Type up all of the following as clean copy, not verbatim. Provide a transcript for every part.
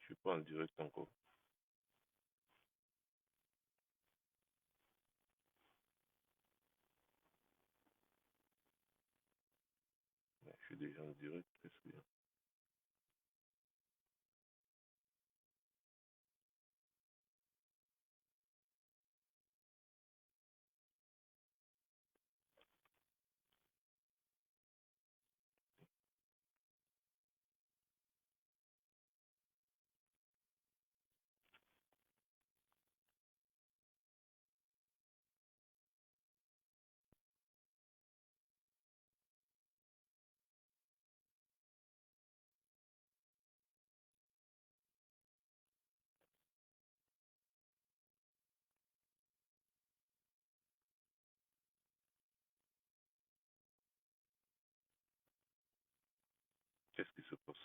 suis pas en direct encore. Je suis déjà en direct, qu'est-ce qu'il y a? Qu'est-ce qui se passe?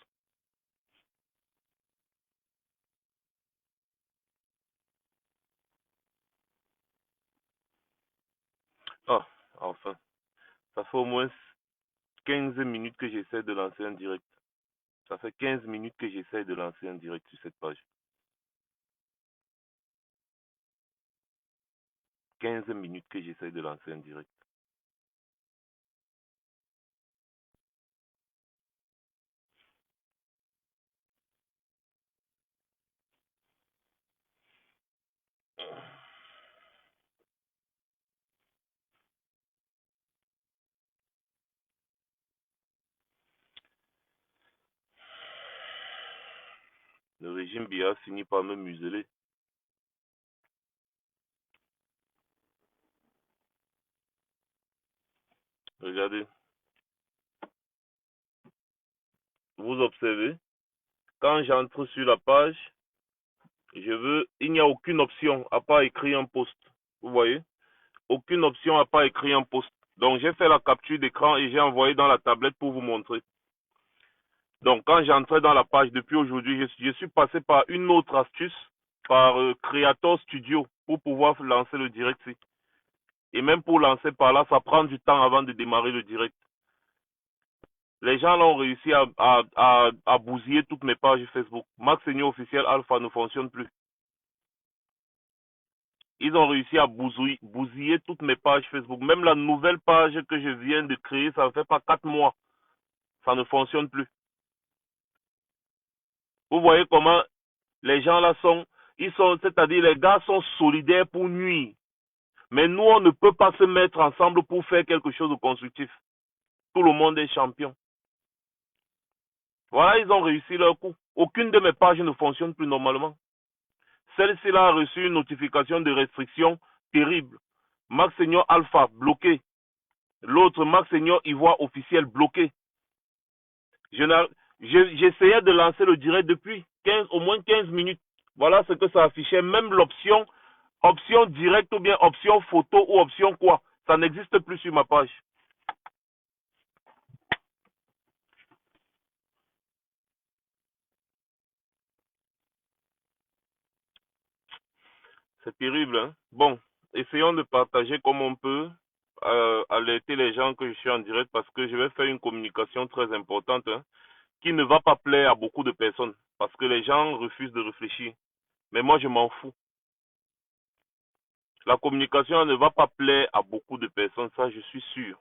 Ah, enfin, ça fait au moins 15 minutes que j'essaie de lancer un direct. Ça fait 15 minutes que j'essaie de lancer un direct sur cette page. 15 minutes que j'essaie de lancer un direct. Le régime Biya finit par me museler. Regardez, vous observez, quand j'entre sur la page, il n'y a aucune option à part écrire un post. Vous voyez? Aucune option à part écrire un post. Donc j'ai fait la capture d'écran et j'ai envoyé dans la tablette pour vous montrer. Donc quand j'entrais dans la page depuis aujourd'hui, je suis passé par une autre astuce, par Creator Studio, pour pouvoir lancer le direct. Et même pour lancer par là, ça prend du temps avant de démarrer le direct. Les gens là ont réussi à bousiller toutes mes pages Facebook. Max Senior officiel Alpha ne fonctionne plus. Ils ont réussi à bousiller toutes mes pages Facebook. Même la nouvelle page que je viens de créer, ça ne fait pas 4 mois. Ça ne fonctionne plus. Vous voyez comment les gens là c'est-à-dire les gars sont solidaires pour nuire. Mais nous, on ne peut pas se mettre ensemble pour faire quelque chose de constructif. Tout le monde est champion. Voilà, ils ont réussi leur coup. Aucune de mes pages ne fonctionne plus normalement. Celle-ci a reçu une notification de restriction terrible. Max Senior Alpha bloqué. L'autre Max Senior Ivoire officiel bloqué. J'essayais de lancer le direct depuis au moins 15 minutes. Voilà ce que ça affichait. Même l'option direct ou bien option photo ou option quoi. Ça n'existe plus sur ma page. C'est terrible, hein? Bon, essayons de partager comme on peut, alerter les gens que je suis en direct parce que je vais faire une communication très importante, hein, qui ne va pas plaire à beaucoup de personnes parce que les gens refusent de réfléchir. Mais moi, je m'en fous. La communication ne va pas plaire à beaucoup de personnes, ça je suis sûr.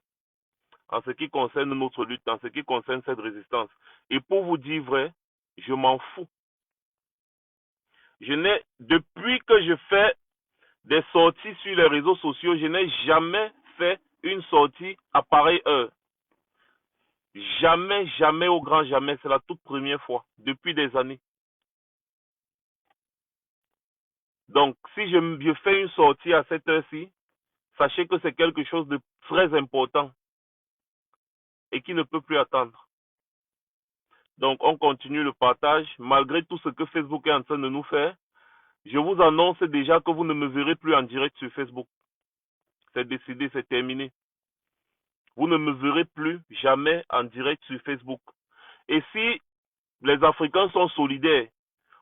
En ce qui concerne notre lutte, en ce qui concerne cette résistance. Et pour vous dire vrai, je m'en fous. Depuis que je fais des sorties sur les réseaux sociaux, je n'ai jamais fait une sortie à pareille heure. Jamais, jamais, au grand jamais. C'est la toute première fois depuis des années. Donc, si je fais une sortie à cette heure-ci, sachez que c'est quelque chose de très important et qui ne peut plus attendre. Donc, on continue le partage. Malgré tout ce que Facebook est en train de nous faire, je vous annonce déjà que vous ne me verrez plus en direct sur Facebook. C'est décidé, c'est terminé. Vous ne me verrez plus jamais en direct sur Facebook. Et si les Africains sont solidaires,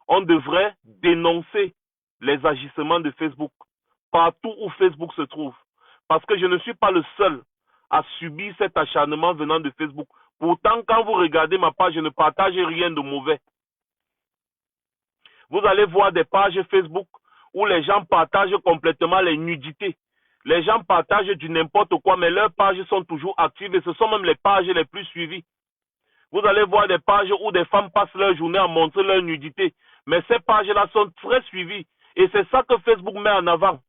on devrait dénoncer les agissements de Facebook partout où Facebook se trouve. Parce que je ne suis pas le seul à subir cet acharnement venant de Facebook. Pourtant, quand vous regardez ma page, je ne partage rien de mauvais. Vous allez voir des pages Facebook où les gens partagent complètement les nudités. Les gens partagent du n'importe quoi, mais leurs pages sont toujours actives et ce sont même les pages les plus suivies. Vous allez voir des pages où des femmes passent leur journée à montrer leur nudité. Mais ces pages-là sont très suivies. Et c'est ça que Facebook met en avant.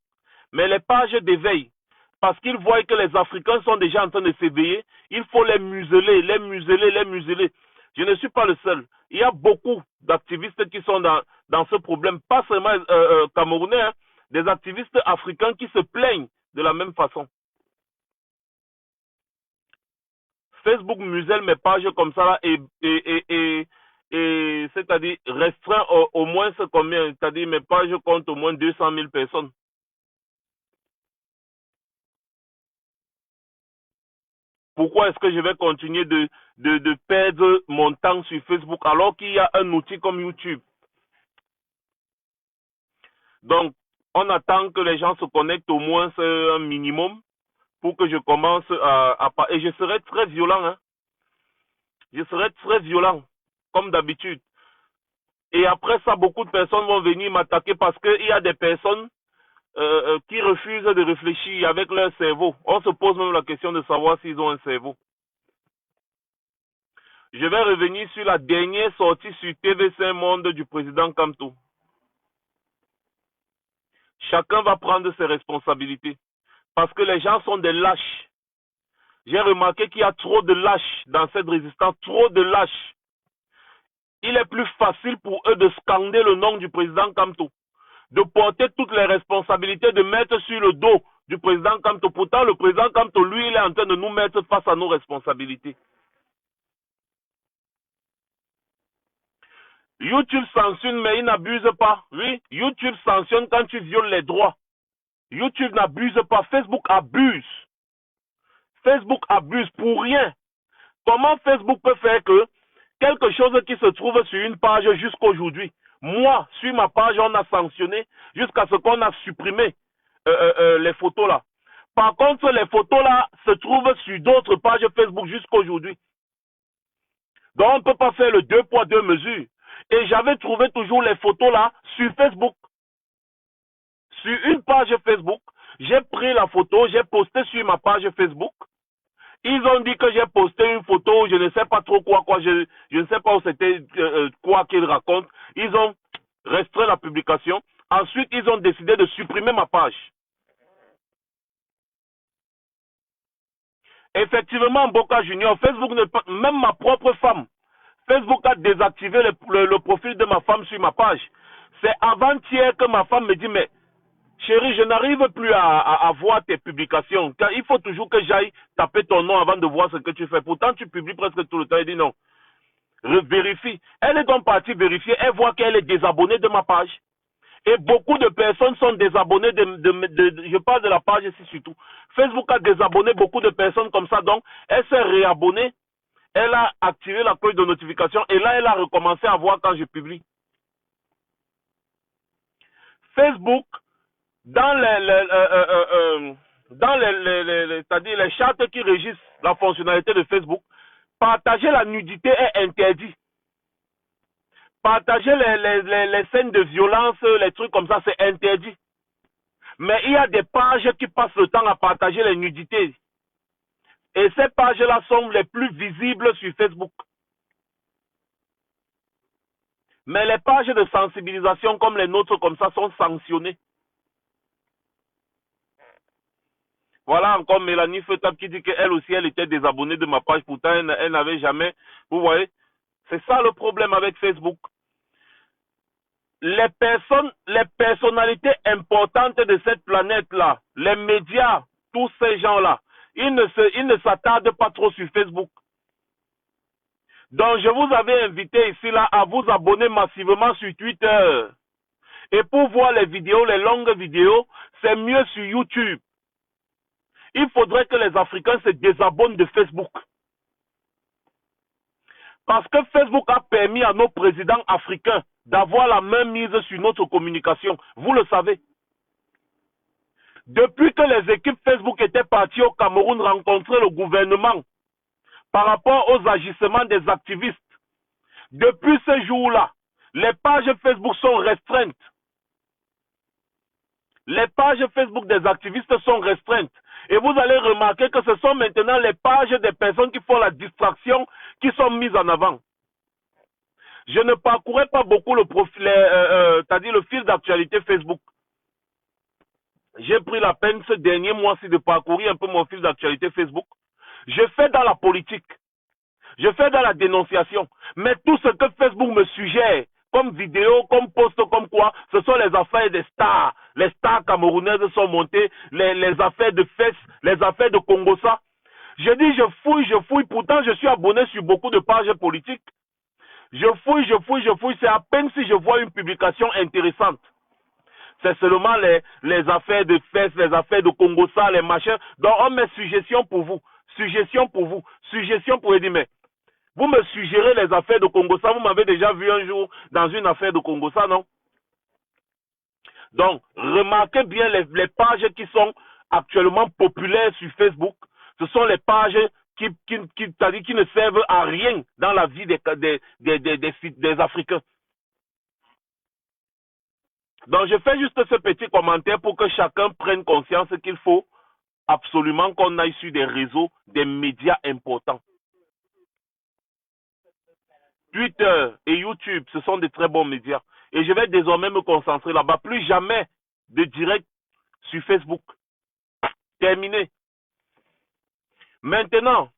Mais les pages d'éveil, parce qu'ils voient que les Africains sont déjà en train de s'éveiller, il faut les museler, les museler, les museler. Je ne suis pas le seul. Il y a beaucoup d'activistes qui sont dans ce problème, pas seulement camerounais, hein, des activistes africains qui se plaignent de la même façon. Facebook muselle mes pages comme ça là, et c'est-à-dire restreint au moins ce combien, c'est-à-dire mes pages comptent au moins 200 000 personnes. Pourquoi est-ce que je vais continuer de perdre mon temps sur Facebook alors qu'il y a un outil comme YouTube? Donc, on attend que les gens se connectent au moins un minimum pour que je commence et je serai très violent, hein. Je serai très violent, comme d'habitude. Et après ça, beaucoup de personnes vont venir m'attaquer parce qu'il y a des personnes qui refusent de réfléchir avec leur cerveau. On se pose même la question de savoir s'ils ont un cerveau. Je vais revenir sur la dernière sortie sur TV5 Monde du président Kamto. Chacun va prendre ses responsabilités. Parce que les gens sont des lâches. J'ai remarqué qu'il y a trop de lâches dans cette résistance, trop de lâches. Il est plus facile pour eux de scander le nom du président Kamto, de porter toutes les responsabilités, de mettre sur le dos du président Kamto. Pourtant, le président Kamto, lui, il est en train de nous mettre face à nos responsabilités. YouTube sanctionne, mais il n'abuse pas. Oui, YouTube sanctionne quand tu violes les droits. YouTube n'abuse pas. Facebook abuse. Facebook abuse pour rien. Comment Facebook peut faire que quelque chose qui se trouve sur une page jusqu'aujourd'hui, moi, sur ma page, on a sanctionné jusqu'à ce qu'on a supprimé les photos là. Par contre, les photos là se trouvent sur d'autres pages Facebook jusqu'aujourd'hui. Donc, on ne peut pas faire le 2 poids 2 mesures. Et j'avais trouvé toujours les photos là sur Facebook. Sur une page Facebook, j'ai pris la photo, j'ai posté sur ma page Facebook. Ils ont dit que j'ai posté une photo, je ne sais pas trop quoi, je ne sais pas où c'était, quoi qu'ils racontent. Ils ont restreint la publication. Ensuite, ils ont décidé de supprimer ma page. Effectivement, Boca Junior, Facebook, même ma propre femme, Facebook a désactivé le profil de ma femme sur ma page. C'est avant-hier que ma femme me dit, mais chérie, je n'arrive plus à voir tes publications. Car il faut toujours que j'aille taper ton nom avant de voir ce que tu fais. Pourtant, tu publies presque tout le temps. Elle dit non. Vérifie. Elle est donc partie vérifier. Elle voit qu'elle est désabonnée de ma page. Et beaucoup de personnes sont désabonnées je parle de la page ici surtout. Facebook a désabonné beaucoup de personnes comme ça. Donc, elle s'est réabonnée. Elle a activé la cloche de notification. Et là, elle a recommencé à voir quand je publie. Facebook, dans c'est-à-dire les chartes qui régissent la fonctionnalité de Facebook, partager la nudité est interdit. Partager les scènes de violence, les trucs comme ça, c'est interdit. Mais il y a des pages qui passent le temps à partager les nudités. Et ces pages-là sont les plus visibles sur Facebook. Mais les pages de sensibilisation comme les nôtres comme ça sont sanctionnées. Voilà encore Mélanie Fetap qui dit qu'elle aussi, elle était désabonnée de ma page. Pourtant, elle n'avait jamais... Vous voyez, c'est ça le problème avec Facebook. Les personnalités importantes de cette planète-là, les médias, tous ces gens-là, ils ne s'attardent pas trop sur Facebook. Donc, je vous avais invité ici là à vous abonner massivement sur Twitter. Et pour voir les vidéos, les longues vidéos, c'est mieux sur YouTube. Il faudrait que les Africains se désabonnent de Facebook. Parce que Facebook a permis à nos présidents africains d'avoir la main mise sur notre communication. Vous le savez. Depuis que les équipes Facebook étaient parties au Cameroun rencontrer le gouvernement par rapport aux agissements des activistes, depuis ce jour-là, Les pages Facebook sont restreintes. Les pages Facebook des activistes sont restreintes. Et vous allez remarquer que ce sont maintenant les pages des personnes qui font la distraction qui sont mises en avant. Je ne parcourais pas beaucoup le profil, c'est-à-dire le fil d'actualité Facebook. J'ai pris la peine ce dernier mois-ci de parcourir un peu mon fil d'actualité Facebook. Je fais dans la politique. Je fais dans la dénonciation. Mais tout ce que Facebook me suggère, comme vidéo, comme post, comme quoi, ce sont les affaires des stars. Les stars camerounaises sont montées, les affaires de fesses, les affaires de Congossa. Je dis, je fouille. Pourtant, je suis abonné sur beaucoup de pages politiques. Je fouille. C'est à peine si je vois une publication intéressante. C'est seulement les affaires de fesses, les affaires de Congossa, les machins. Donc, on met suggestion pour vous. Suggestion pour Eddie. Mais vous me suggérez les affaires de Congossa. Vous m'avez déjà vu un jour dans une affaire de Congossa, non? Donc, remarquez bien les pages qui sont actuellement populaires sur Facebook. Ce sont les pages qui ne servent à rien dans la vie des Africains. Donc, je fais juste ce petit commentaire pour que chacun prenne conscience qu'il faut absolument qu'on aille sur des réseaux, des médias importants. Twitter et YouTube, ce sont des très bons médias. Et je vais désormais me concentrer là-bas. Plus jamais de direct sur Facebook. Terminé. Maintenant,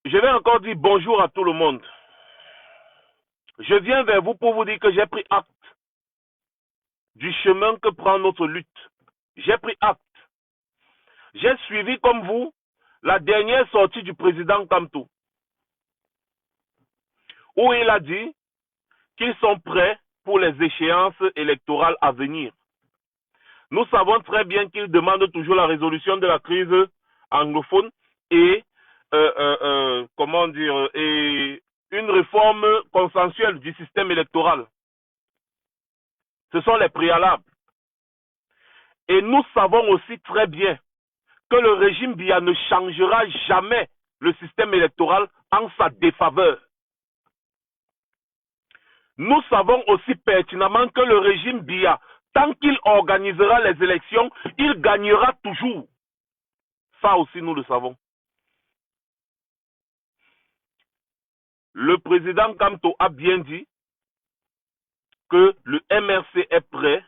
je vais encore dire bonjour à tout le monde. Je viens vers vous pour vous dire que j'ai pris acte du chemin que prend notre lutte. J'ai pris acte. J'ai suivi comme vous la dernière sortie du président Kamto, où il a dit qu'ils sont prêts pour les échéances électorales à venir. Nous savons très bien qu'il demande toujours la résolution de la crise anglophone et et une réforme consensuelle du système électoral. Ce sont les préalables. Et nous savons aussi très bien que le régime Biya ne changera jamais le système électoral en sa défaveur. Nous savons aussi pertinemment que le régime Biya, tant qu'il organisera les élections, il gagnera toujours. Ça aussi, nous le savons. Le président Kamto a bien dit que le MRC est prêt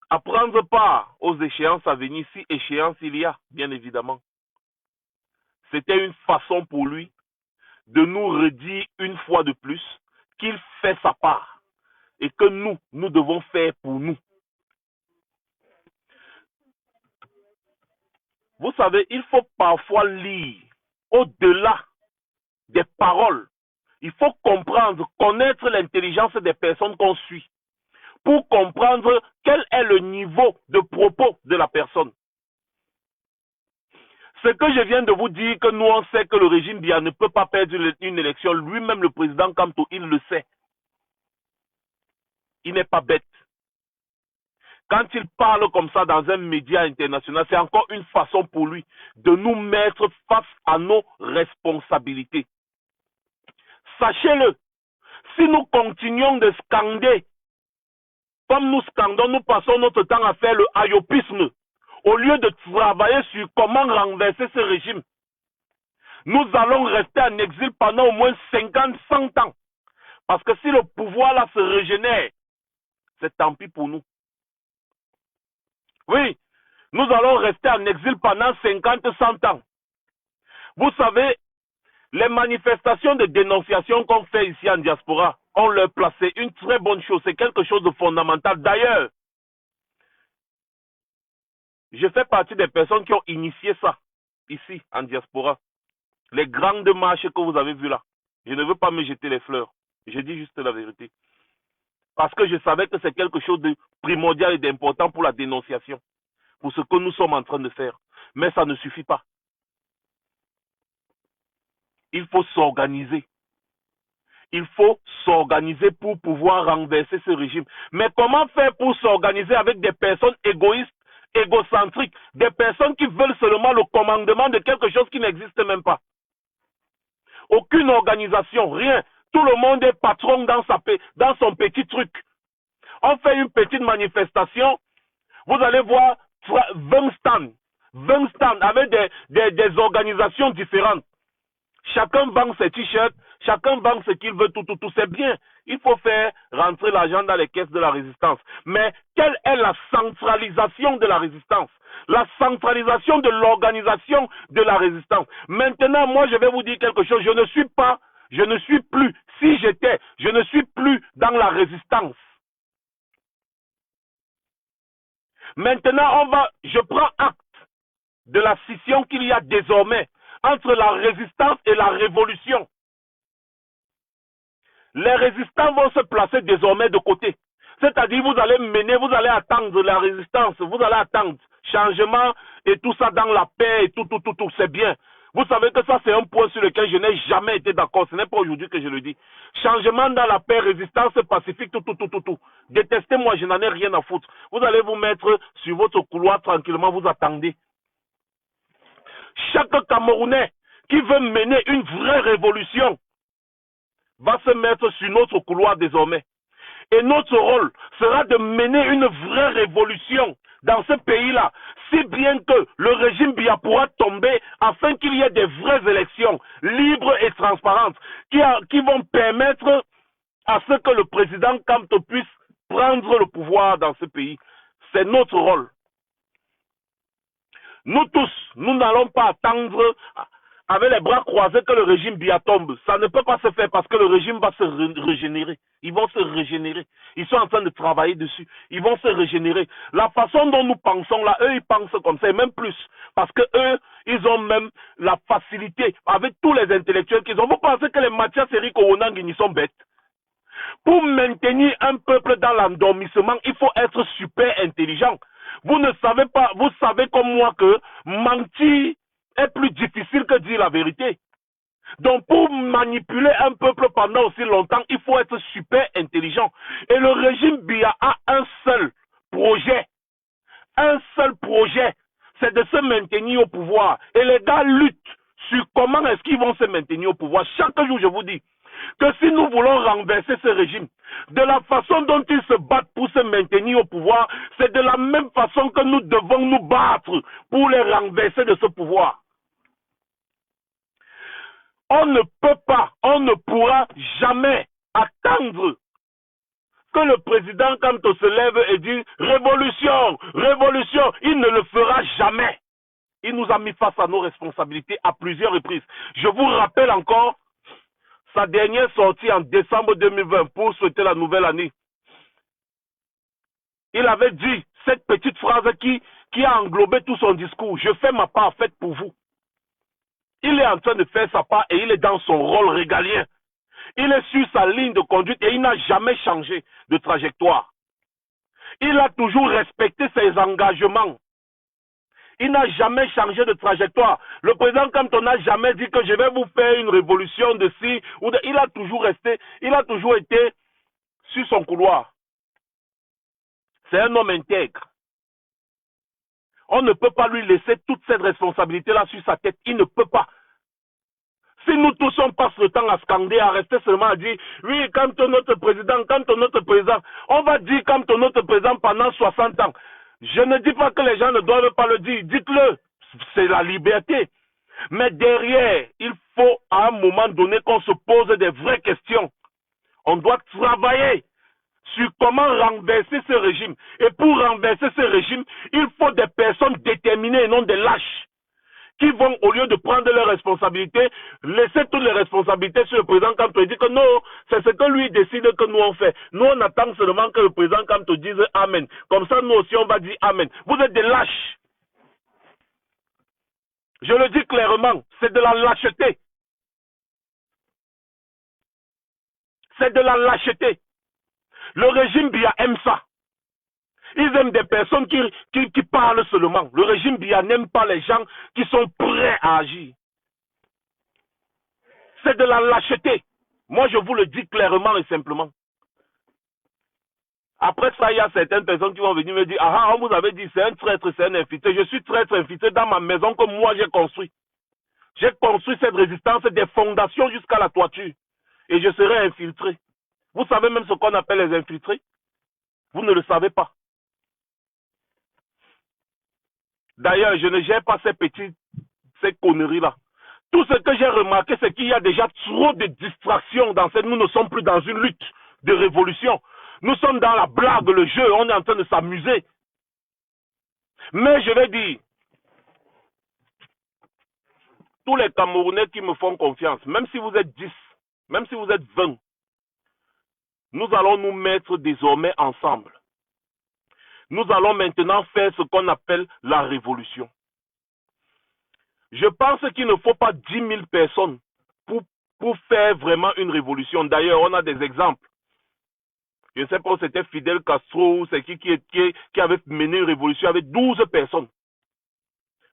à prendre part aux échéances à venir, si échéance il y a, bien évidemment. C'était une façon pour lui de nous redire une fois de plus qu'il fait sa part et que nous devons faire pour nous. Vous savez, il faut parfois lire au-delà des paroles. Il faut comprendre, connaître l'intelligence des personnes qu'on suit pour comprendre quel est le niveau de propos de la personne. Ce que je viens de vous dire, que nous on sait que le régime Biya ne peut pas perdre une élection, lui-même le président Kamto, il le sait. Il n'est pas bête. Quand il parle comme ça dans un média international, c'est encore une façon pour lui de nous mettre face à nos responsabilités. Sachez-le, si nous continuons de scander, comme nous scandons, nous passons notre temps à faire le ayopisme, au lieu de travailler sur comment renverser ce régime, nous allons rester en exil pendant au moins 50, 100 ans. Parce que si le pouvoir là se régénère, c'est tant pis pour nous. Oui, nous allons rester en exil pendant 50, 100 ans. Vous savez, les manifestations de dénonciation qu'on fait ici en diaspora, on leur placé une très bonne chose. C'est quelque chose de fondamental. D'ailleurs, je fais partie des personnes qui ont initié ça ici en diaspora. Les grandes marches que vous avez vues là. Je ne veux pas me jeter les fleurs. Je dis juste la vérité. Parce que je savais que c'est quelque chose de primordial et d'important pour la dénonciation. Pour ce que nous sommes en train de faire. Mais ça ne suffit pas. Il faut s'organiser. Il faut s'organiser pour pouvoir renverser ce régime. Mais comment faire pour s'organiser avec des personnes égoïstes, égocentriques, des personnes qui veulent seulement le commandement de quelque chose qui n'existe même pas? aucune organisation, rien. Tout le monde est patron dans son petit truc. On fait une petite manifestation, vous allez voir 20 stands avec des organisations différentes. Chacun vend ses t-shirts, chacun vend ce qu'il veut, tout, c'est bien. Il faut faire rentrer l'argent dans les caisses de la résistance. Mais quelle est la centralisation de la résistance? La centralisation de l'organisation de la résistance. Maintenant, moi, je vais vous dire quelque chose. Je ne suis plus, je ne suis plus dans la résistance. Maintenant, je prends acte de la scission qu'il y a désormais entre la résistance et la révolution. Les résistants vont se placer désormais de côté. C'est-à-dire, vous allez attendre la résistance, vous allez attendre changement et tout ça dans la paix et tout, c'est bien. Vous savez que ça, c'est un point sur lequel je n'ai jamais été d'accord. Ce n'est pas aujourd'hui que je le dis. Changement dans la paix, résistance pacifique, tout. Détestez-moi, je n'en ai rien à foutre. Vous allez vous mettre sur votre couloir tranquillement, vous attendez. Chaque Camerounais qui veut mener une vraie révolution va se mettre sur notre couloir désormais. Et notre rôle sera de mener une vraie révolution dans ce pays-là, si bien que le régime Biya pourra tomber afin qu'il y ait des vraies élections libres et transparentes qui vont permettre à ce que le président Kamto puisse prendre le pouvoir dans ce pays. C'est notre rôle. Nous tous, nous n'allons pas attendre avec les bras croisés que le régime Biya tombe. Ça ne peut pas se faire parce que le régime va se régénérer. Ils vont se régénérer. Ils sont en train de travailler dessus. Ils vont se régénérer. La façon dont nous pensons là, eux, ils pensent comme ça, et même plus. Parce que eux, ils ont même la facilité avec tous les intellectuels qu'ils ont. Vous pensez que les Mathias Eric Owonang, ils sont bêtes? Pour maintenir un peuple dans l'endormissement, il faut être super intelligent. Vous ne savez pas, vous savez comme moi que mentir est plus difficile que dire la vérité. Donc pour manipuler un peuple pendant aussi longtemps, il faut être super intelligent. Et le régime Biya a un seul projet, c'est de se maintenir au pouvoir. Et les gars luttent sur comment est-ce qu'ils vont se maintenir au pouvoir. Chaque jour, je vous dis que si nous voulons renverser ce régime, de la façon dont ils se battent pour se maintenir au pouvoir, c'est de la même façon que nous devons nous battre pour les renverser de ce pouvoir. On ne peut pas, on ne pourra jamais attendre que le président, quand on se lève et dit révolution, révolution, il ne le fera jamais. Il nous a mis face à nos responsabilités à plusieurs reprises. Je vous rappelle encore sa dernière sortie en décembre 2020 pour souhaiter la nouvelle année. Il avait dit cette petite phrase qui a englobé tout son discours. Je fais ma part faite pour vous. Il est en train de faire sa part et il est dans son rôle régalien. Il est sur sa ligne de conduite et il n'a jamais changé de trajectoire. Il a toujours respecté ses engagements. Il n'a jamais changé de trajectoire. Le président Kamto n'a jamais dit que je vais vous faire une révolution de ci ou de... Il a toujours été sur son couloir. C'est un homme intègre. On ne peut pas lui laisser toute cette responsabilité-là sur sa tête. Il ne peut pas. Si nous tous on passe le temps à scander, à rester seulement à dire oui, Kamto notre président, Kamto notre président, on va dire Kamto notre président pendant 60 ans. Je ne dis pas que les gens ne doivent pas le dire, dites-le, c'est la liberté. Mais derrière, il faut à un moment donné qu'on se pose des vraies questions. On doit travailler sur comment renverser ce régime. Et pour renverser ce régime, il faut des personnes déterminées et non des lâches qui vont, au lieu de prendre leurs responsabilités, laisser toutes les responsabilités sur le président Kamto et dire que non, c'est ce que lui décide que nous on fait. Nous on attend seulement que le président Kamto dise Amen. Comme ça nous aussi on va dire Amen. Vous êtes des lâches. Je le dis clairement, c'est de la lâcheté. C'est de la lâcheté. Le régime Biya aime ça. Ils aiment des personnes qui parlent seulement. Le régime Biya n'aime pas les gens qui sont prêts à agir. C'est de la lâcheté. Moi, je vous le dis clairement et simplement. Après ça, il y a certaines personnes qui vont venir me dire ah, on vous avait dit c'est un traître, c'est un infiltré. Je suis traître, infiltré dans ma maison que moi j'ai construite. J'ai construit cette résistance des fondations jusqu'à la toiture. Et je serai infiltré. Vous savez même ce qu'on appelle les infiltrés? Vous ne le savez pas. D'ailleurs, je ne gère pas ces conneries-là. Tout ce que j'ai remarqué, c'est qu'il y a déjà trop de distractions dans cette... Nous ne sommes plus dans une lutte de révolution. Nous sommes dans la blague, le jeu. On est en train de s'amuser. Mais je vais dire, tous les Camerounais qui me font confiance, même si vous êtes 10, même si vous êtes 20, nous allons nous mettre désormais ensemble. Nous allons maintenant faire ce qu'on appelle la révolution. Je pense qu'il ne faut pas 10 000 personnes pour faire vraiment une révolution. D'ailleurs, on a des exemples. Je ne sais pas si c'était Fidel Castro, c'est qui avait mené une révolution avec 12 personnes.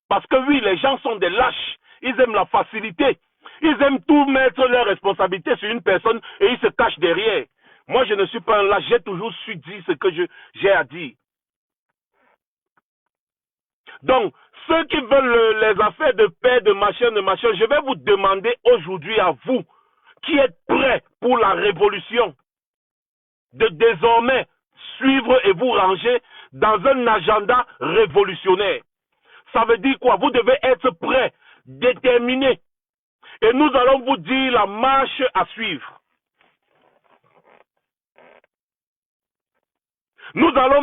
Parce que oui, les gens sont des lâches. Ils aiment la facilité. Ils aiment tout mettre leurs responsabilités sur une personne et ils se cachent derrière. Moi, je ne suis pas un lâche. J'ai toujours su dire ce que j'ai à dire. Donc, ceux qui veulent les affaires de paix, de machin, je vais vous demander aujourd'hui à vous, qui êtes prêts pour la révolution, de désormais suivre et vous ranger dans un agenda révolutionnaire. Ça veut dire quoi? Vous devez être prêts, déterminés. Et nous allons vous dire la marche à suivre. Nous allons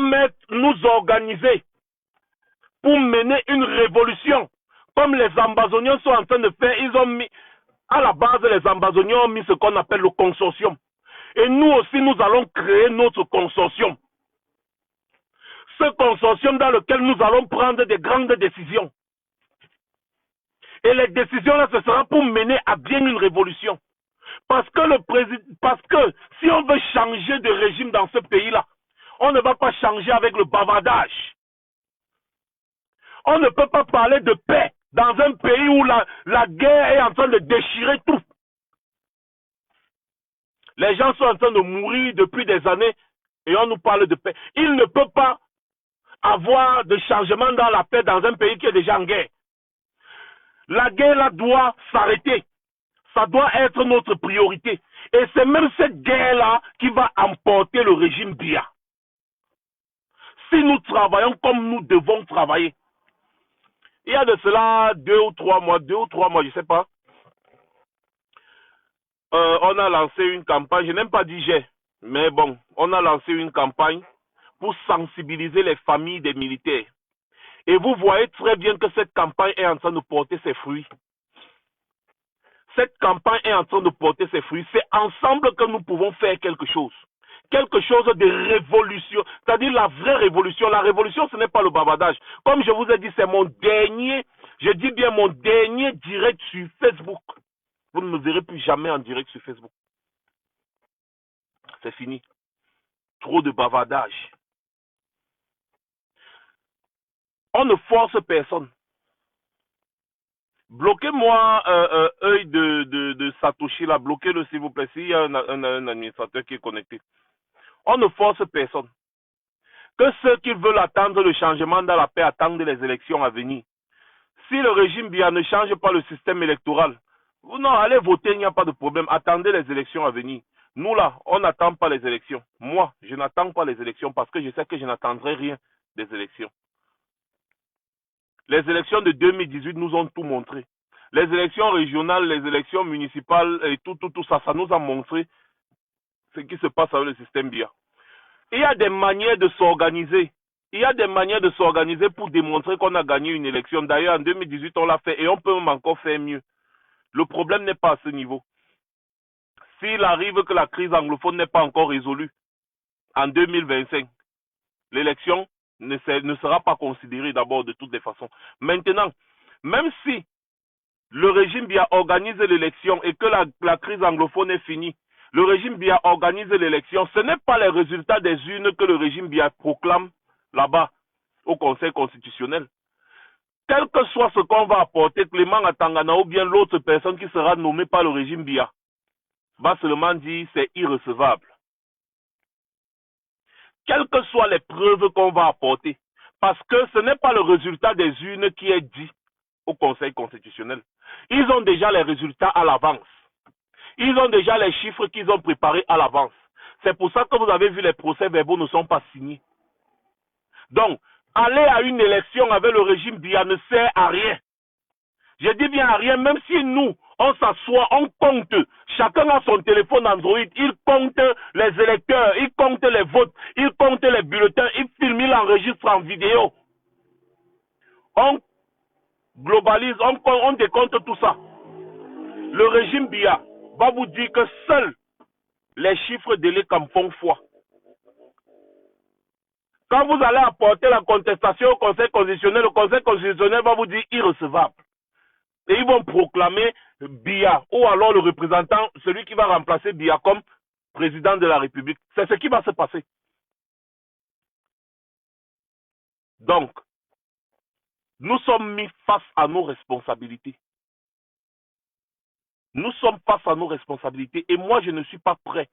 nous organiser pour mener une révolution. Comme les Ambazoniens sont en train de faire, ils ont mis, à la base, les Ambazoniens ont mis ce qu'on appelle le consortium. Et nous aussi, nous allons créer notre consortium. Ce consortium dans lequel nous allons prendre des grandes décisions. Et les décisions là, ce sera pour mener à bien une révolution. Parce que si on veut changer de régime dans ce pays-là, on ne va pas changer avec le bavardage. On ne peut pas parler de paix dans un pays où la guerre est en train de déchirer tout. Les gens sont en train de mourir depuis des années et on nous parle de paix. Il ne peut pas avoir de changement dans la paix dans un pays qui est déjà en guerre. La guerre là doit s'arrêter. Ça doit être notre priorité. Et c'est même cette guerre-là qui va emporter le régime Biya. Si nous travaillons comme nous devons travailler. Il y a de cela 2 ou 3 mois, je ne sais pas. On a lancé une campagne, je n'aime pas dire j'ai, mais bon, on a lancé une campagne pour sensibiliser les familles des militaires. Et vous voyez très bien que cette campagne est en train de porter ses fruits. Cette campagne est en train de porter ses fruits. C'est ensemble que nous pouvons faire quelque chose. Quelque chose de révolution. C'est-à-dire la vraie révolution. La révolution, ce n'est pas le bavardage. Comme je vous ai dit, c'est mon dernier, je dis bien mon dernier direct sur Facebook. Vous ne me verrez plus jamais en direct sur Facebook. C'est fini. Trop de bavardage. On ne force personne. Bloquez-moi œil de Satoshi là, bloquez-le s'il vous plaît, s'il y a un administrateur qui est connecté. On ne force personne. Que ceux qui veulent attendre le changement dans la paix attendent les élections à venir. Si le régime Biya ne change pas le système électoral, non, allez voter, il n'y a pas de problème. Attendez les élections à venir. Nous là, on n'attend pas les élections. Moi, je n'attends pas les élections parce que je sais que je n'attendrai rien des élections. Les élections de 2018 nous ont tout montré. Les élections régionales, les élections municipales et tout ça, ça nous a montré ce qui se passe avec le système Biya. Il y a des manières de s'organiser. Il y a des manières de s'organiser pour démontrer qu'on a gagné une élection. D'ailleurs, en 2018, on l'a fait et on peut même encore faire mieux. Le problème n'est pas à ce niveau. S'il arrive que la crise anglophone n'est pas encore résolue en 2025, l'élection ne sera pas considérée d'abord de toutes les façons. Maintenant, même si le régime Biya organise l'élection et que la crise anglophone est finie, le régime Biya organise l'élection, ce n'est pas les résultats des urnes que le régime Biya proclame là-bas au Conseil constitutionnel. Quel que soit ce qu'on va apporter, Clément Atangana ou bien l'autre personne qui sera nommée par le régime Biya, va seulement dire c'est irrecevable. Quelles que soient les preuves qu'on va apporter, parce que ce n'est pas le résultat des urnes qui est dit au Conseil constitutionnel. Ils ont déjà les résultats à l'avance. Ils ont déjà les chiffres qu'ils ont préparés à l'avance. C'est pour ça que vous avez vu les procès-verbaux ne sont pas signés. Donc, aller à une élection avec le régime Biya ne sert à rien. Je dis bien à rien, même si nous, on s'assoit, on compte. Chacun a son téléphone Android, il compte les électeurs, il compte les votes, il compte les bulletins, il filme, il enregistre en vidéo. On globalise, on décompte tout ça. Le régime Biya va vous dire que seuls les chiffres de l'ECAM font foi. Quand vous allez apporter la contestation au Conseil constitutionnel, le Conseil constitutionnel va vous dire irrecevable. Et ils vont proclamer Biya, ou alors le représentant, celui qui va remplacer Biya comme président de la République. C'est ce qui va se passer. Donc, nous sommes mis face à nos responsabilités. Nous sommes face à nos responsabilités et moi, je ne suis pas prêt.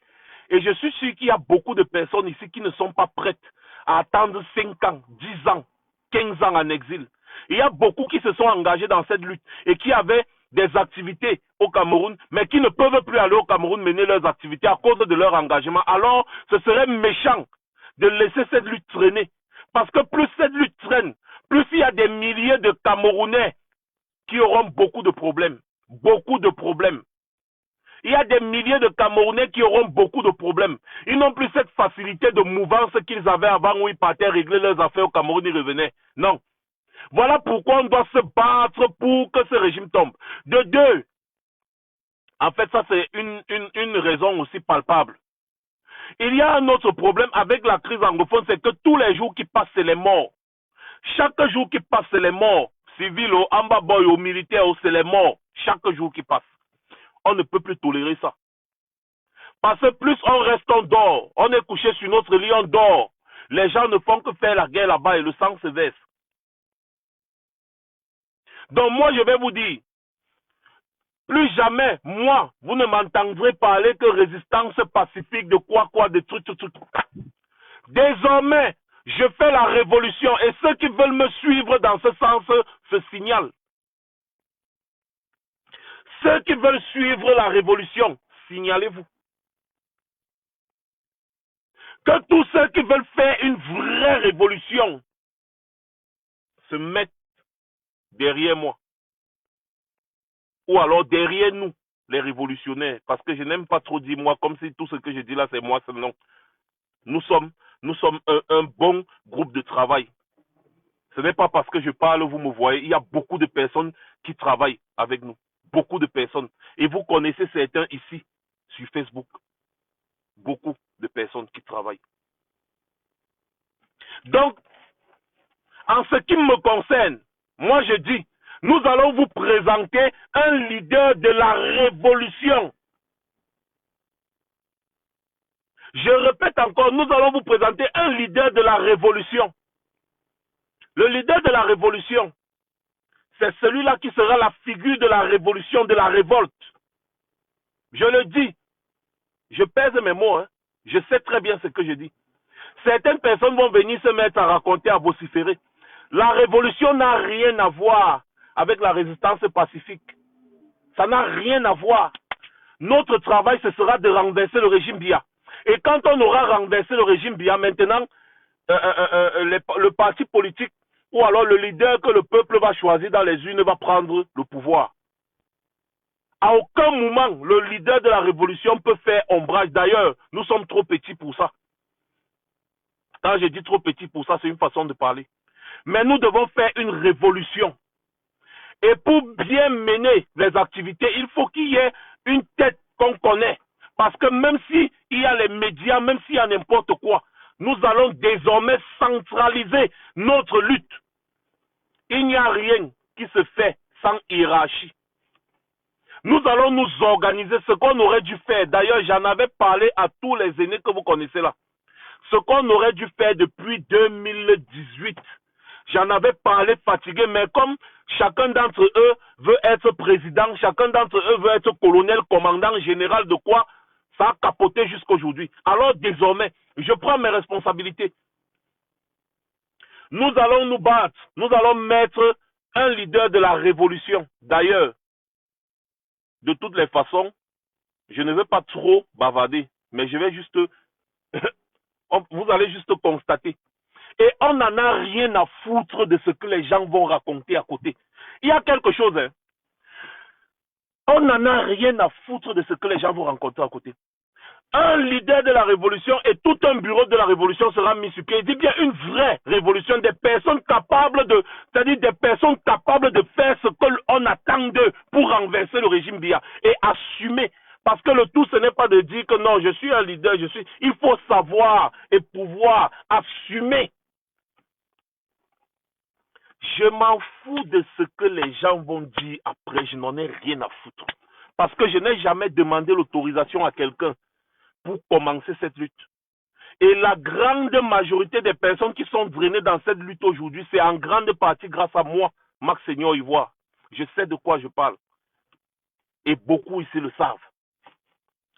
Et je suis sûr qu'il y a beaucoup de personnes ici qui ne sont pas prêtes à attendre 5 ans, 10 ans, 15 ans en exil. Il y a beaucoup qui se sont engagés dans cette lutte et qui avaient des activités au Cameroun, mais qui ne peuvent plus aller au Cameroun mener leurs activités à cause de leur engagement. Alors, ce serait méchant de laisser cette lutte traîner. Parce que plus cette lutte traîne, plus il y a des milliers de Camerounais qui auront beaucoup de problèmes. Beaucoup de problèmes. Il y a des milliers de Camerounais qui auront beaucoup de problèmes. Ils n'ont plus cette facilité de mouvance qu'ils avaient avant où ils partaient régler leurs affaires au Cameroun, ils revenaient. Non. Voilà pourquoi on doit se battre pour que ce régime tombe. De deux, en fait, ça c'est une raison aussi palpable. Il y a un autre problème avec la crise anglophone, c'est que tous les jours qui passent, c'est les morts. Chaque jour qui passe, c'est les morts. Civils, ambaboy, militaires, c'est les morts. Chaque jour qui passe. On ne peut plus tolérer ça. Parce que plus on reste, on dort. On est couché sur notre lit, on dort. Les gens ne font que faire la guerre là-bas et le sang se verse. Donc moi, je vais vous dire, plus jamais, moi, vous ne m'entendrez parler que résistance pacifique, de quoi, de trucs. Désormais, je fais la révolution et ceux qui veulent me suivre dans ce sens se signalent. Ceux qui veulent suivre la révolution, signalez-vous. Que tous ceux qui veulent faire une vraie révolution se mettent derrière moi. Ou alors derrière nous, les révolutionnaires. Parce que je n'aime pas trop dire moi, comme si tout ce que je dis là, c'est moi, c'est non. Nous sommes un bon groupe de travail. Ce n'est pas parce que je parle, vous me voyez, il y a beaucoup de personnes qui travaillent avec nous. Beaucoup de personnes. Et vous connaissez certains ici, sur Facebook. Beaucoup de personnes qui travaillent. Donc, en ce qui me concerne, moi je dis, nous allons vous présenter un leader de la révolution. Je répète encore, nous allons vous présenter un leader de la révolution. Le leader de la révolution, c'est celui-là qui sera la figure de la révolution, de la révolte. Je le dis, je pèse mes mots, hein. Je sais très bien ce que je dis. Certaines personnes vont venir se mettre à raconter, à vociférer. La révolution n'a rien à voir avec la résistance pacifique. Ça n'a rien à voir. Notre travail, ce sera de renverser le régime Biya. Et quand on aura renversé le régime Biya, maintenant, le parti politique ou alors le leader que le peuple va choisir dans les urnes va prendre le pouvoir. À aucun moment, le leader de la révolution peut faire ombrage. D'ailleurs, nous sommes trop petits pour ça. Quand je dis trop petit pour ça, c'est une façon de parler. Mais nous devons faire une révolution. Et pour bien mener les activités, il faut qu'il y ait une tête qu'on connaît. Parce que même s'il y a les médias, même s'il y a n'importe quoi, nous allons désormais centraliser notre lutte. Il n'y a rien qui se fait sans hiérarchie. Nous allons nous organiser ce qu'on aurait dû faire. D'ailleurs, j'en avais parlé à tous les aînés que vous connaissez là. Ce qu'on aurait dû faire depuis 2018. J'en avais parlé fatigué, mais comme chacun d'entre eux veut être président, chacun d'entre eux veut être colonel, commandant général de quoi, ça a capoté jusqu'à aujourd'hui. Alors désormais, je prends mes responsabilités. Nous allons nous battre, nous allons mettre un leader de la révolution. D'ailleurs, de toutes les façons, je ne veux pas trop bavarder, mais je vais juste, vous allez juste constater. Et on n'en a rien à foutre de ce que les gens vont raconter à côté. Il y a quelque chose, hein. On n'en a rien à foutre de ce que les gens vont rencontrer à côté. Un leader de la révolution et tout un bureau de la révolution sera mis sur pied. Il dit bien une vraie révolution, des personnes capables de, c'est-à-dire des personnes capables de faire ce qu'on attend d'eux pour renverser le régime Biya et assumer. Parce que le tout, ce n'est pas de dire que non, je suis un leader, il faut savoir et pouvoir assumer. Je m'en fous de ce que les gens vont dire après, je n'en ai rien à foutre. Parce que je n'ai jamais demandé l'autorisation à quelqu'un pour commencer cette lutte. Et la grande majorité des personnes qui sont drainées dans cette lutte aujourd'hui, c'est en grande partie grâce à moi, Max Seigneur Ivoire. Je sais de quoi je parle. Et beaucoup ici le savent.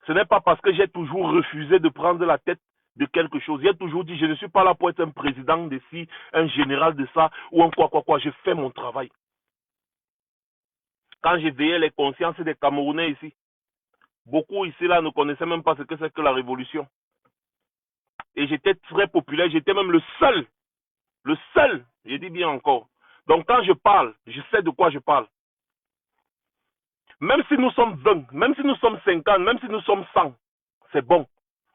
Ce n'est pas parce que j'ai toujours refusé de prendre la tête de quelque chose. J'ai toujours dit, je ne suis pas là pour être un président de ci, un général de ça, ou un quoi. Je fais mon travail. Quand j'ai veillé les consciences des Camerounais ici, beaucoup ici là ne connaissaient même pas ce que c'est que la révolution. Et j'étais très populaire, j'étais même le seul, je dis bien encore. Donc quand je parle, je sais de quoi je parle. Même si nous sommes 20, même si nous sommes 50, même si nous sommes 100, c'est bon.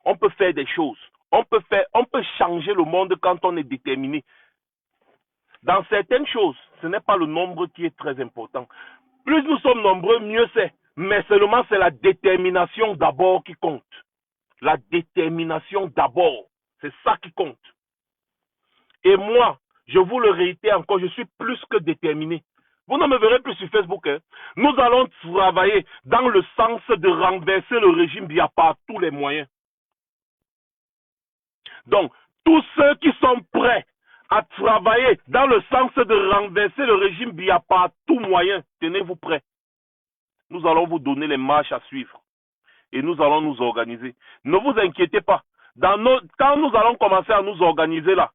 On peut faire des choses. On peut changer le monde quand on est déterminé. Dans certaines choses, ce n'est pas le nombre qui est très important. Plus nous sommes nombreux, mieux c'est. Mais seulement c'est la détermination d'abord qui compte. La détermination d'abord. C'est ça qui compte. Et moi, je vous le réitère encore, je suis plus que déterminé. Vous ne me verrez plus sur Facebook. Hein. Nous allons travailler dans le sens de renverser le régime Biya par tous les moyens. Donc, tous ceux qui sont prêts à travailler dans le sens de renverser le régime Biya par tout moyen, tenez-vous prêts. Nous allons vous donner les marches à suivre. Et nous allons nous organiser. Ne vous inquiétez pas. Quand nous allons commencer à nous organiser là,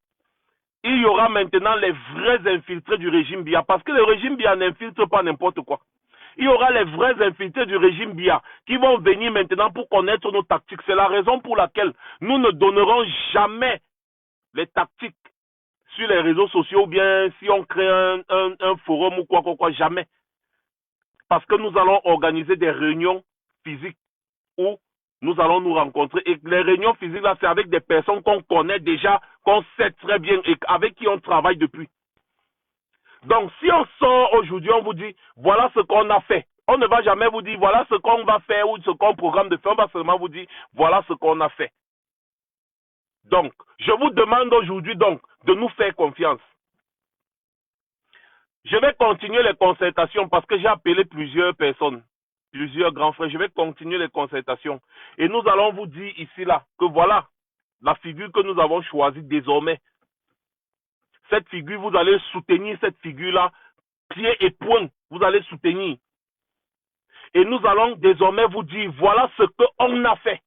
il y aura maintenant les vrais infiltrés du régime Biya. Parce que le régime Biya n'infiltre pas n'importe quoi. Il y aura les vrais infiltrés du régime Biya qui vont venir maintenant pour connaître nos tactiques. C'est la raison pour laquelle nous ne donnerons jamais les tactiques sur les réseaux sociaux ou bien si on crée un forum ou quoi, jamais. Parce que nous allons organiser des réunions physiques où nous allons nous rencontrer. Et les réunions physiques, là, c'est avec des personnes qu'on connaît déjà, qu'on sait très bien et avec qui on travaille depuis. Donc, si on sort aujourd'hui, on vous dit, voilà ce qu'on a fait. On ne va jamais vous dire, voilà ce qu'on va faire ou ce qu'on programme de faire. On va seulement vous dire, voilà ce qu'on a fait. Donc, je vous demande aujourd'hui donc de nous faire confiance. Je vais continuer les concertations parce que j'ai appelé plusieurs personnes, plusieurs grands frères. Je vais continuer les concertations. Et nous allons vous dire ici, là, que voilà la figure que nous avons choisie désormais. Cette figure, vous allez soutenir cette figure-là, pied et poing, vous allez soutenir. Et nous allons désormais vous dire, voilà ce qu'on a fait.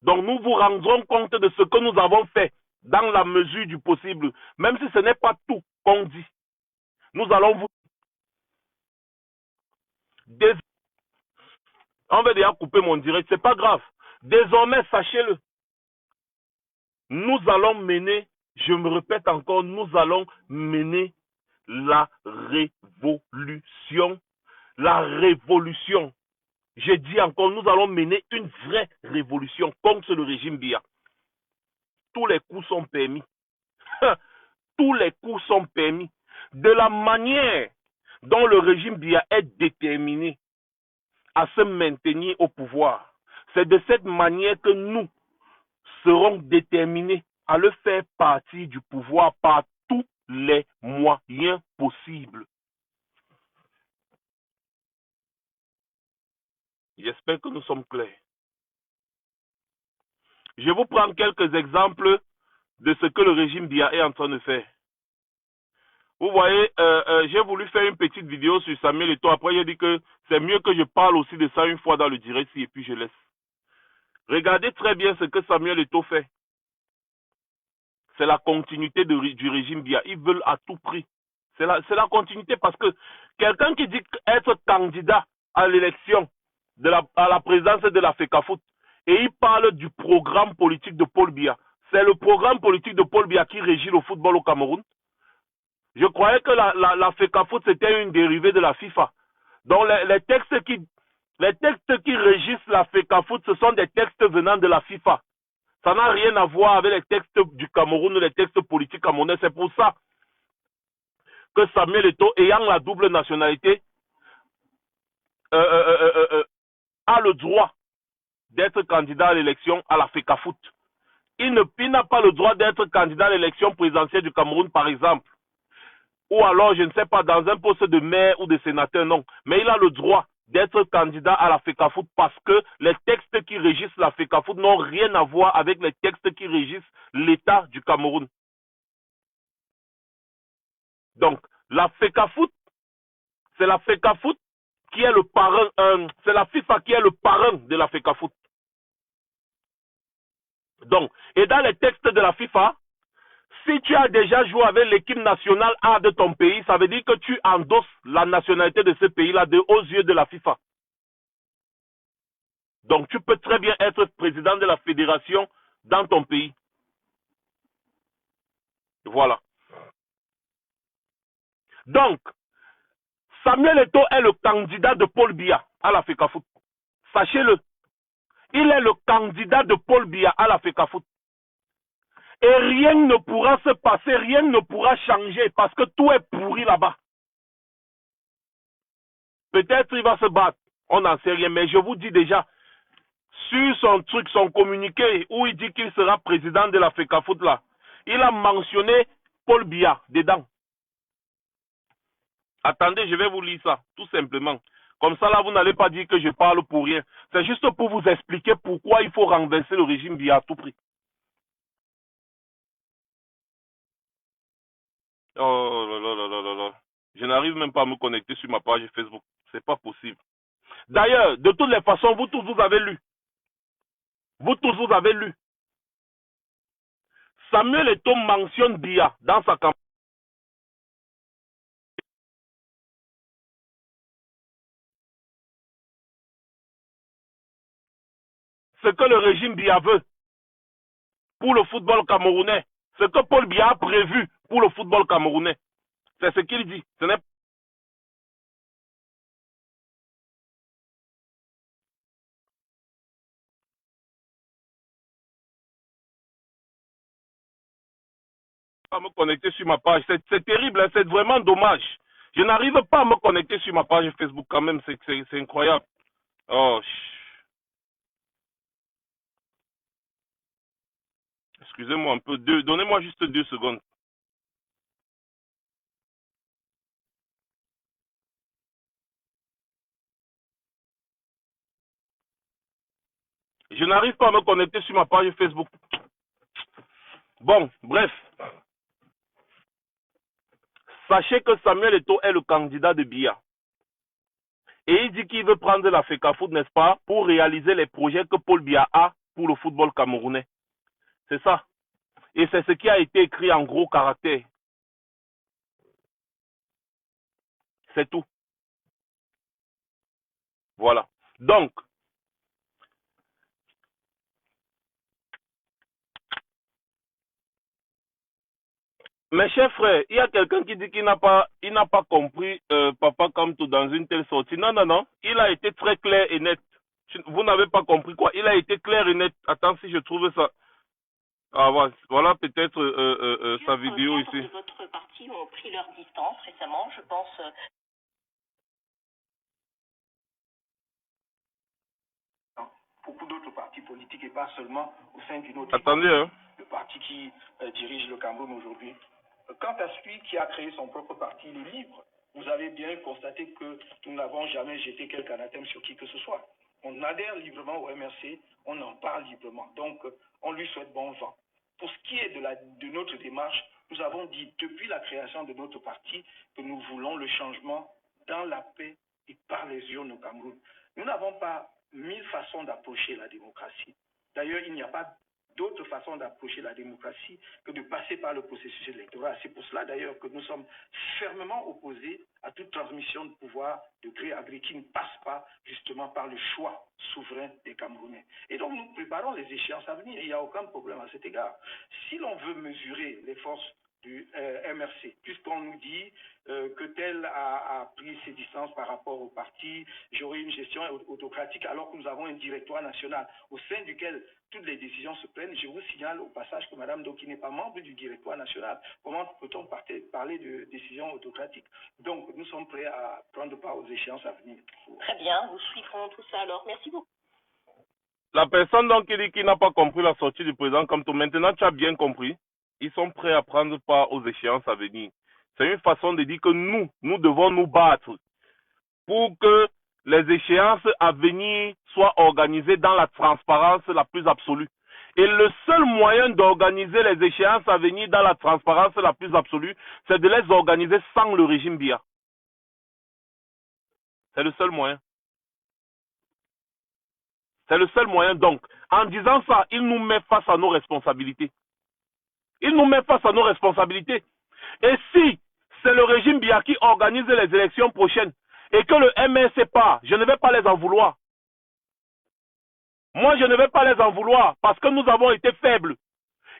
Donc nous vous rendrons compte de ce que nous avons fait dans la mesure du possible, même si ce n'est pas tout qu'on dit. Nous allons vous... On va déjà couper mon direct, c'est pas grave. Désormais, sachez-le, nous allons mener, je me répète encore, nous allons mener la révolution. La révolution. Je dis encore, nous allons mener une vraie révolution contre le régime Biya. Tous les coups sont permis. Tous les coups sont permis. De la manière dont le régime Biya est déterminé à se maintenir au pouvoir, c'est de cette manière que nous serons déterminés à le faire partir du pouvoir par tous les moyens possibles. J'espère que nous sommes clairs. Je vous prends quelques exemples de ce que le régime Biya est en train de faire. Vous voyez, j'ai voulu faire une petite vidéo sur Samuel Eto'o. Après, j'ai dit que c'est mieux que je parle aussi de ça une fois dans le direct et puis je laisse. Regardez très bien ce que Samuel Eto'o fait. C'est la continuité du régime Biya. Ils veulent à tout prix. C'est la continuité parce que quelqu'un qui dit être candidat à l'élection à la présidence de la FECAFOOT et il parle du programme politique de Paul Biya. C'est le programme politique de Paul Biya qui régit le football au Cameroun. Je croyais que la FECAFOOT c'était une dérivée de la FIFA. Donc les textes qui régissent la FECAFOOT, ce sont des textes venant de la FIFA. Ça n'a rien à voir avec les textes du Cameroun ou les textes politiques camerounais. C'est pour ça que Samuel Eto'o, ayant la double nationalité, a le droit d'être candidat à l'élection à la FECAFOOT. Il n'a pas le droit d'être candidat à l'élection présidentielle du Cameroun, par exemple. Ou alors, je ne sais pas, dans un poste de maire ou de sénateur, non. Mais il a le droit d'être candidat à la FECAFOOT parce que les textes qui régissent la FECAFOOT n'ont rien à voir avec les textes qui régissent l'État du Cameroun. Donc, la FECAFOOT, c'est la FECAFOOT qui est le parrain, c'est la FIFA qui est le parrain de la FECAFOOT. Donc, et dans les textes de la FIFA, si tu as déjà joué avec l'équipe nationale A de ton pays, ça veut dire que tu endosses la nationalité de ce pays-là aux yeux de la FIFA. Donc, tu peux très bien être président de la fédération dans ton pays. Voilà. Donc, Samuel Eto'o est le candidat de Paul Biya à la FECAFOOT. Sachez-le. Il est le candidat de Paul Biya à la FECAFOOT. Et rien ne pourra se passer, rien ne pourra changer parce que tout est pourri là-bas. Peut-être il va se battre, on n'en sait rien, mais je vous dis déjà, sur son truc, son communiqué, où il dit qu'il sera président de la FECAFOOT là, il a mentionné Paul Biya dedans. Attendez, je vais vous lire ça, tout simplement. Comme ça là, vous n'allez pas dire que je parle pour rien. C'est juste pour vous expliquer pourquoi il faut renverser le régime Biya à tout prix. Oh là là là là là là. Je n'arrive même pas à me connecter sur ma page Facebook. C'est pas possible. D'ailleurs, de toutes les façons, vous tous vous avez lu. Vous tous vous avez lu. Samuel Eto'o mentionne Biya dans sa campagne. Ce que le régime Biya veut pour le football camerounais, ce que Paul Biya a prévu pour le football camerounais, c'est ce qu'il dit. Ce n'est pas à me connecter sur ma page. C'est terrible, hein, c'est vraiment dommage. Je n'arrive pas à me connecter sur ma page Facebook quand même, c'est incroyable. Oh, excusez-moi un peu, donnez-moi juste 2 secondes. Je n'arrive pas à me connecter sur ma page Facebook. Bon, bref. Sachez que Samuel Eto'o est le candidat de Biya. Et il dit qu'il veut prendre la FECAFOOT, n'est-ce pas, pour réaliser les projets que Paul Biya a pour le football camerounais. C'est ça. Et c'est ce qui a été écrit en gros caractère. C'est tout. Voilà. Donc, mes chers frères, il y a quelqu'un qui dit qu'il n'a pas compris Papa Kamto dans une telle sortie. Non, non, non. Il a été très clair et net. Vous n'avez pas compris quoi. Il a été clair et net. Attends si je trouve ça. Ah, voilà peut-être sa vidéo ici. Votre parti ont pris leur distance récemment, je pense. Beaucoup d'autres partis politiques et pas seulement au sein d'une autre. Attendez, hein. Le parti qui dirige le Cameroun aujourd'hui. Quant à celui qui a créé son propre parti, il est libre. Vous avez bien constaté que nous n'avons jamais jeté quelque anathème sur qui que ce soit. On adhère librement au MRC, on en parle librement. Donc, on lui souhaite bon vent. Pour ce qui est de notre démarche, nous avons dit depuis la création de notre parti que nous voulons le changement dans la paix et par les urnes au Cameroun. Nous n'avons pas 1000 façons d'approcher la démocratie. D'ailleurs, il n'y a pas d'autres façons d'approcher la démocratie que de passer par le processus électoral. C'est pour cela d'ailleurs que nous sommes fermement opposés à toute transmission de pouvoir de gré à gré qui ne passe pas justement par le choix souverain des Camerounais. Et donc nous préparons les échéances à venir. Il n'y a aucun problème à cet égard. Si l'on veut mesurer les forces du MRC, puisqu'on nous dit que tel a pris ses distances par rapport au parti, j'aurai une gestion autocratique alors que nous avons un directoire national au sein duquel toutes les décisions se prennent. Je vous signale au passage que Mme Doki n'est pas membre du directoire national. Comment peut-on parler de décision autocratique? Donc nous sommes prêts à prendre part aux échéances à venir. Très bien, nous suivrons tout ça alors. Merci beaucoup. La personne donc qui dit qu'il n'a pas compris la sortie du président comme tout, maintenant tu as bien compris. Ils sont prêts à prendre part aux échéances à venir. C'est une façon de dire que nous devons nous battre pour que les échéances à venir soient organisées dans la transparence la plus absolue. Et le seul moyen d'organiser les échéances à venir dans la transparence la plus absolue, c'est de les organiser sans le régime Biya. C'est le seul moyen. C'est le seul moyen. Donc, en disant ça, il nous met face à nos responsabilités. Il nous met face à nos responsabilités. Et si c'est le régime Biya qui organise les élections prochaines et que le MRC part, je ne vais pas les en vouloir. Moi, je ne vais pas les en vouloir parce que nous avons été faibles.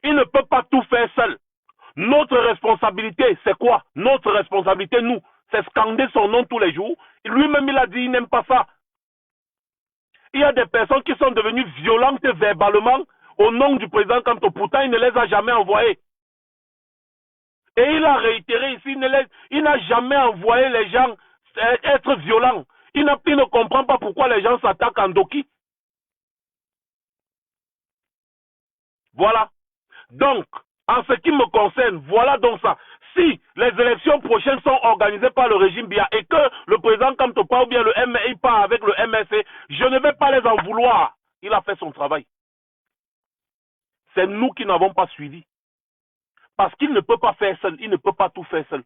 Il ne peut pas tout faire seul. Notre responsabilité, c'est quoi? Notre responsabilité, nous, c'est scander son nom tous les jours. Lui-même, il a dit, il n'aime pas ça. Il y a des personnes qui sont devenues violentes verbalement au nom du président Kanto. Pourtant, il ne les a jamais envoyées. Et il a réitéré ici, il n'a jamais envoyé les gens être violents. Il ne comprend pas pourquoi les gens s'attaquent en Doki. Voilà. Donc, en ce qui me concerne, voilà donc ça. Si les élections prochaines sont organisées par le régime Biya et que le président Kamtopa ou bien le MRI part avec le MRC, je ne vais pas les en vouloir. Il a fait son travail. C'est nous qui n'avons pas suivi. Parce qu'il ne peut pas faire seul. Il ne peut pas tout faire seul.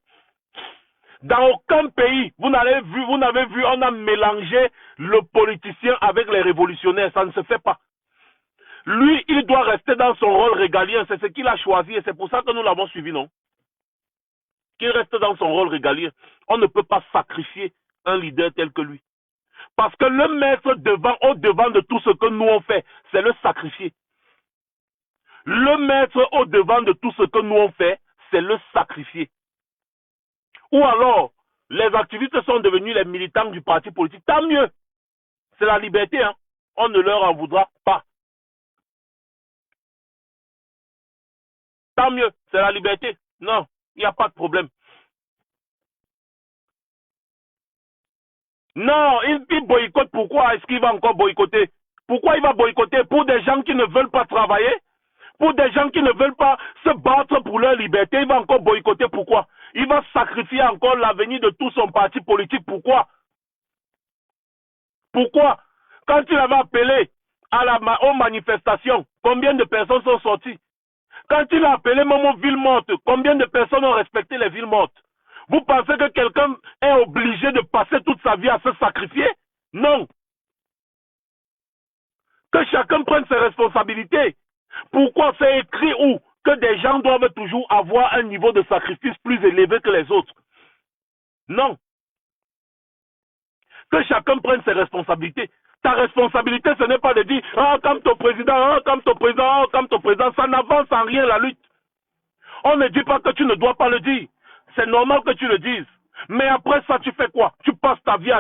Dans aucun pays, vous n'avez vu, on a mélangé le politicien avec les révolutionnaires. Ça ne se fait pas. Lui, il doit rester dans son rôle régalien. C'est ce qu'il a choisi et c'est pour ça que nous l'avons suivi, non? Qu'il reste dans son rôle régalien. On ne peut pas sacrifier un leader tel que lui. Parce que le mettre au devant de tout ce que nous on fait, c'est le sacrifier. Le mettre au devant de tout ce que nous on fait, c'est le sacrifier. Ou alors, les activistes sont devenus les militants du parti politique. Tant mieux. C'est la liberté, hein. On ne leur en voudra pas. Tant mieux, c'est la liberté. Non, il n'y a pas de problème. Non, il boycotte. Pourquoi est-ce qu'il va encore boycotter? Pourquoi il va boycotter? Pour des gens qui ne veulent pas travailler? Pour des gens qui ne veulent pas se battre pour leur liberté, il va encore boycotter. Pourquoi? Il va sacrifier encore l'avenir de tout son parti politique. Pourquoi? Pourquoi? Quand il avait appelé aux manifestations, combien de personnes sont sorties? Quand il a appelé même aux villes mortes, combien de personnes ont respecté les villes mortes? Vous pensez que quelqu'un est obligé de passer toute sa vie à se sacrifier? Non. Que chacun prenne ses responsabilités. Pourquoi c'est écrit où? Que des gens doivent toujours avoir un niveau de sacrifice plus élevé que les autres? Non. Que chacun prenne ses responsabilités. Ta responsabilité, ce n'est pas de dire « Ah, comme ton président, ah, comme ton président, ah, comme ton président ». Ça n'avance en rien la lutte. On ne dit pas que tu ne dois pas le dire. C'est normal que tu le dises. Mais après ça, tu fais quoi? Tu passes ta vie à